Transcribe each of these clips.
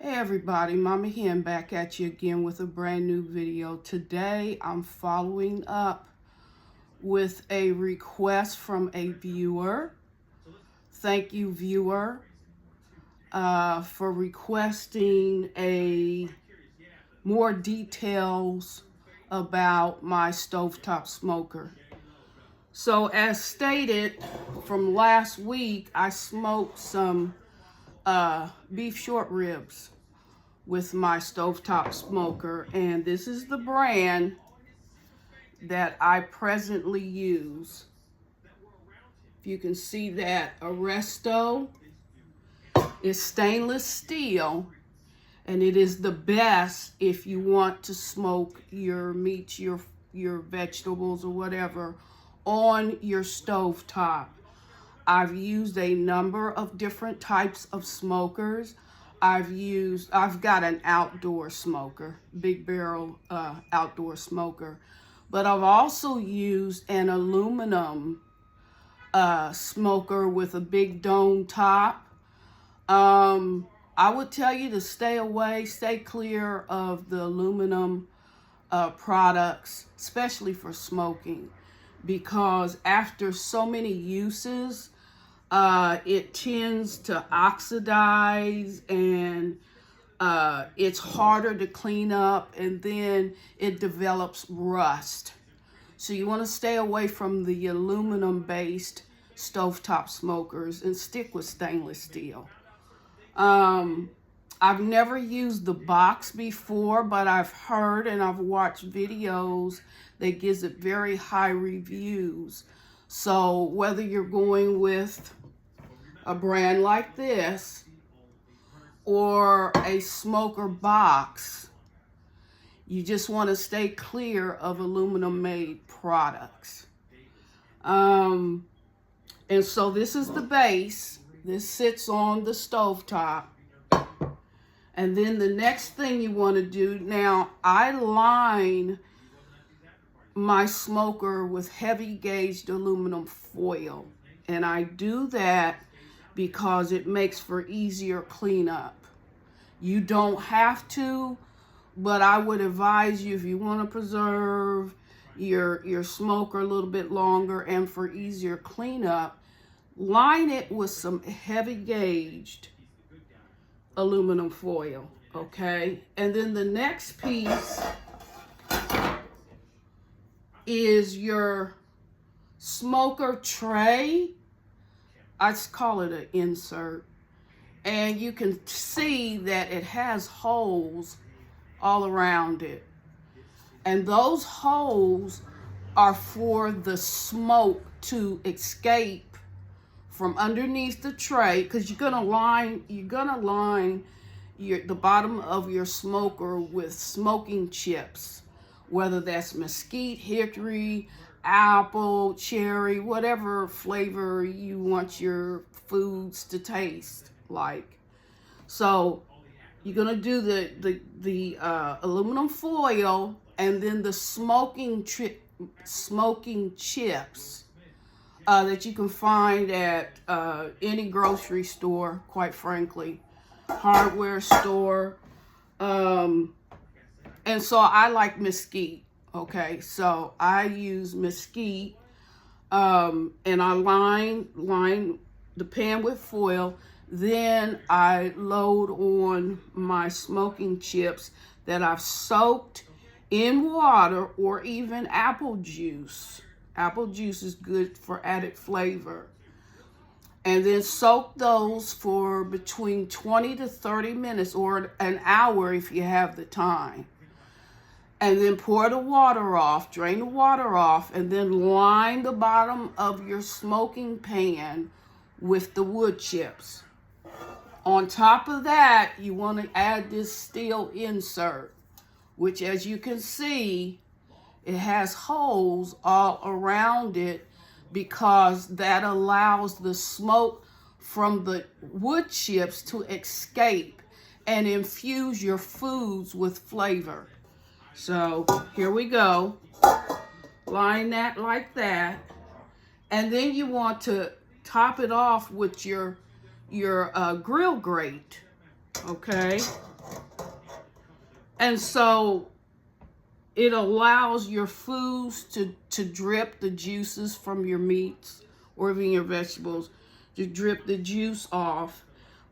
Hey everybody, Mama Hen back at you again with a brand new video. Today I'm following up with a request from a viewer. Thank you, viewer, for requesting more details about my stovetop smoker. So as stated from last week, I smoked some beef short ribs with my stovetop smoker, and this is the brand that I presently use. If you can see that, Arresto is stainless steel, and it is the best if you want to smoke your meats, your vegetables or whatever on your stovetop. I've used a number of different types of smokers. I've got an outdoor smoker, big barrel outdoor smoker, but I've also used an aluminum smoker with a big dome top. I would tell you to stay clear of the aluminum products, especially for smoking, because after so many uses, it tends to oxidize, and it's harder to clean up, and then it develops rust. So you want to stay away from the aluminum-based stovetop smokers and stick with stainless steel. I've never used the box before, but I've heard and I've watched videos that gives it very high reviews. So whether you're going with a brand like this or a smoker box, you just want to stay clear of aluminum made products. And so this is the base. This sits on the stovetop. And then the next thing you want to do, now I line my smoker with heavy gauged aluminum foil, and I do that because it makes for easier cleanup. You don't have to, but I would advise you, if you want to preserve your smoker a little bit longer and for easier cleanup, line it with some heavy gauged aluminum foil, okay? And then the next piece is your smoker tray. I just call it an insert. And you can see that it has holes all around it. And those holes are for the smoke to escape from underneath the tray, because you're gonna line the bottom of your smoker with smoking chips, whether that's mesquite, hickory, apple, cherry, whatever flavor you want your foods to taste like. So you're gonna do the aluminum foil, and then the smoking chips that you can find at any grocery store, quite frankly, hardware store. And so I like mesquite, okay? So I use mesquite, and I line the pan with foil. Then I load on my smoking chips that I've soaked in water or even apple juice. Apple juice is good for added flavor. And then soak those for between 20 to 30 minutes or an hour if you have the time. And then pour the water off, drain the water off, and then line the bottom of your smoking pan with the wood chips. On top of that, you want to add this steel insert, which, as you can see, it has holes all around it, because that allows the smoke from the wood chips to escape and infuse your foods with flavor. So here we go. Line that like that. And then you want to top it off with your grill grate, okay? And so it allows your foods to drip the juices from your meats or even your vegetables, to drip the juice off,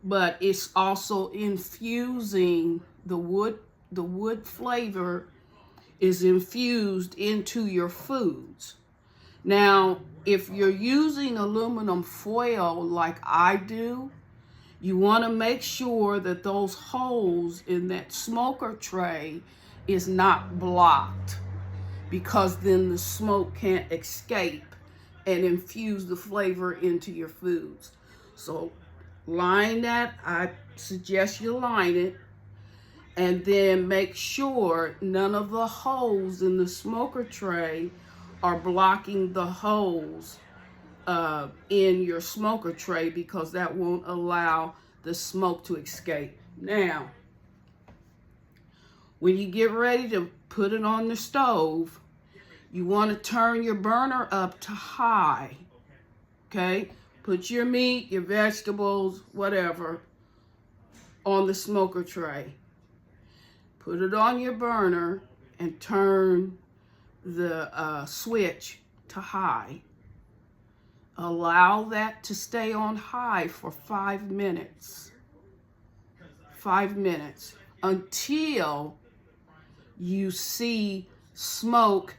but it's also infusing the wood flavor is infused into your foods. Now, if you're using aluminum foil like I do, you want to make sure that those holes in that smoker tray is not blocked, because then the smoke can't escape and infuse the flavor into your foods. So line that, I suggest you line it, and then make sure none of the holes in the smoker tray are blocking the holes in your smoker tray, because that won't allow the smoke to escape. Now, when you get ready to put it on the stove, you want to turn your burner up to high, okay? Put your meat, your vegetables, whatever, on the smoker tray. Put it on your burner and turn the switch to high. Allow that to stay on high for 5 minutes. 5 minutes until you see smoke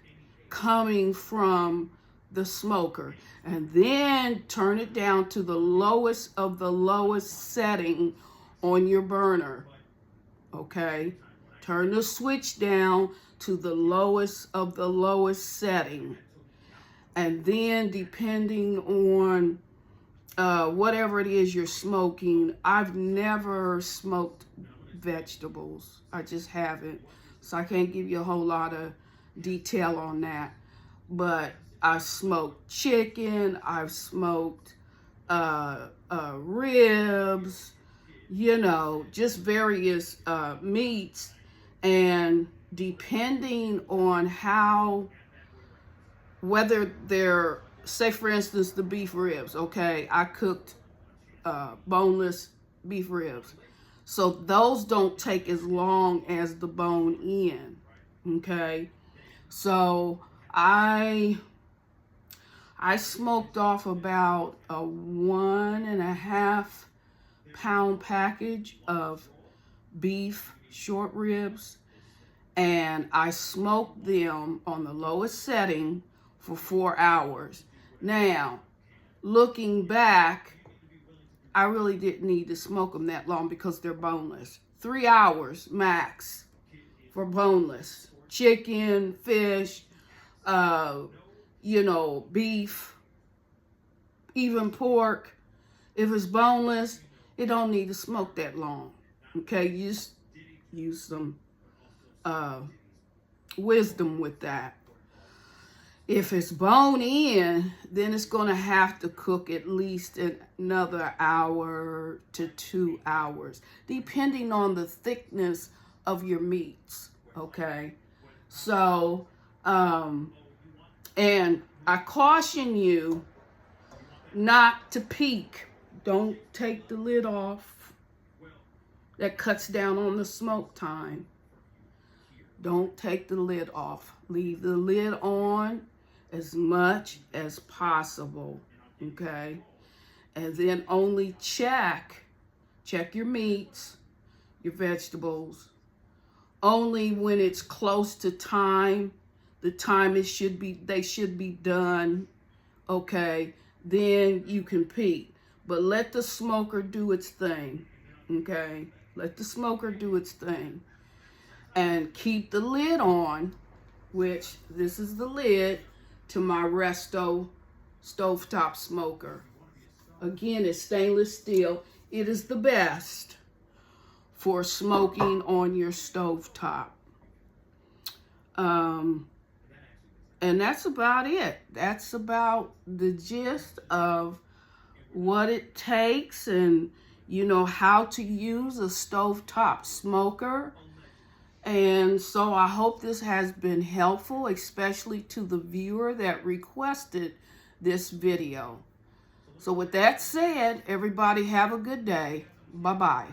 coming from the smoker. And then turn it down to the lowest of the lowest setting on your burner. Okay? Turn the switch down to the lowest of the lowest setting. And then, depending on whatever it is you're smoking, I've never smoked vegetables. I just haven't. So I can't give you a whole lot of detail on that. But I've smoked chicken, I've smoked ribs, you know, just various meats. And depending on how, whether they're, say for instance, the beef ribs, okay, I cooked boneless beef ribs. So those don't take as long as the bone in, okay? So I smoked off about a 1.5 pound package of beef short ribs, and I smoked them on the lowest setting for 4 hours. Now, looking back, I really didn't need to smoke them that long because they're boneless. 3 hours max for boneless. Chicken, fish, you know, beef, even pork. If it's boneless, it don't need to smoke that long. Okay, you just use some wisdom with that. If it's bone in, then it's going to have to cook at least another hour to 2 hours, depending on the thickness of your meats, okay? So, and I caution you not to peek. Don't take the lid off. That cuts down on the smoke time. Don't take the lid off. Leave the lid on as much as possible, okay? And then only check your meats, your vegetables, only when it's close to time, the time they should be done, okay? Then you can peek. But let the smoker do its thing, okay? Let the smoker do its thing. And keep the lid on, which this is the lid to my Resto stovetop smoker. Again, it's stainless steel. It is the best for smoking on your stovetop. And that's about it. That's about the gist of what it takes, and you know how to use a stovetop smoker. And so I hope this has been helpful, especially to the viewer that requested this video. So with that said, everybody have a good day. Bye-bye.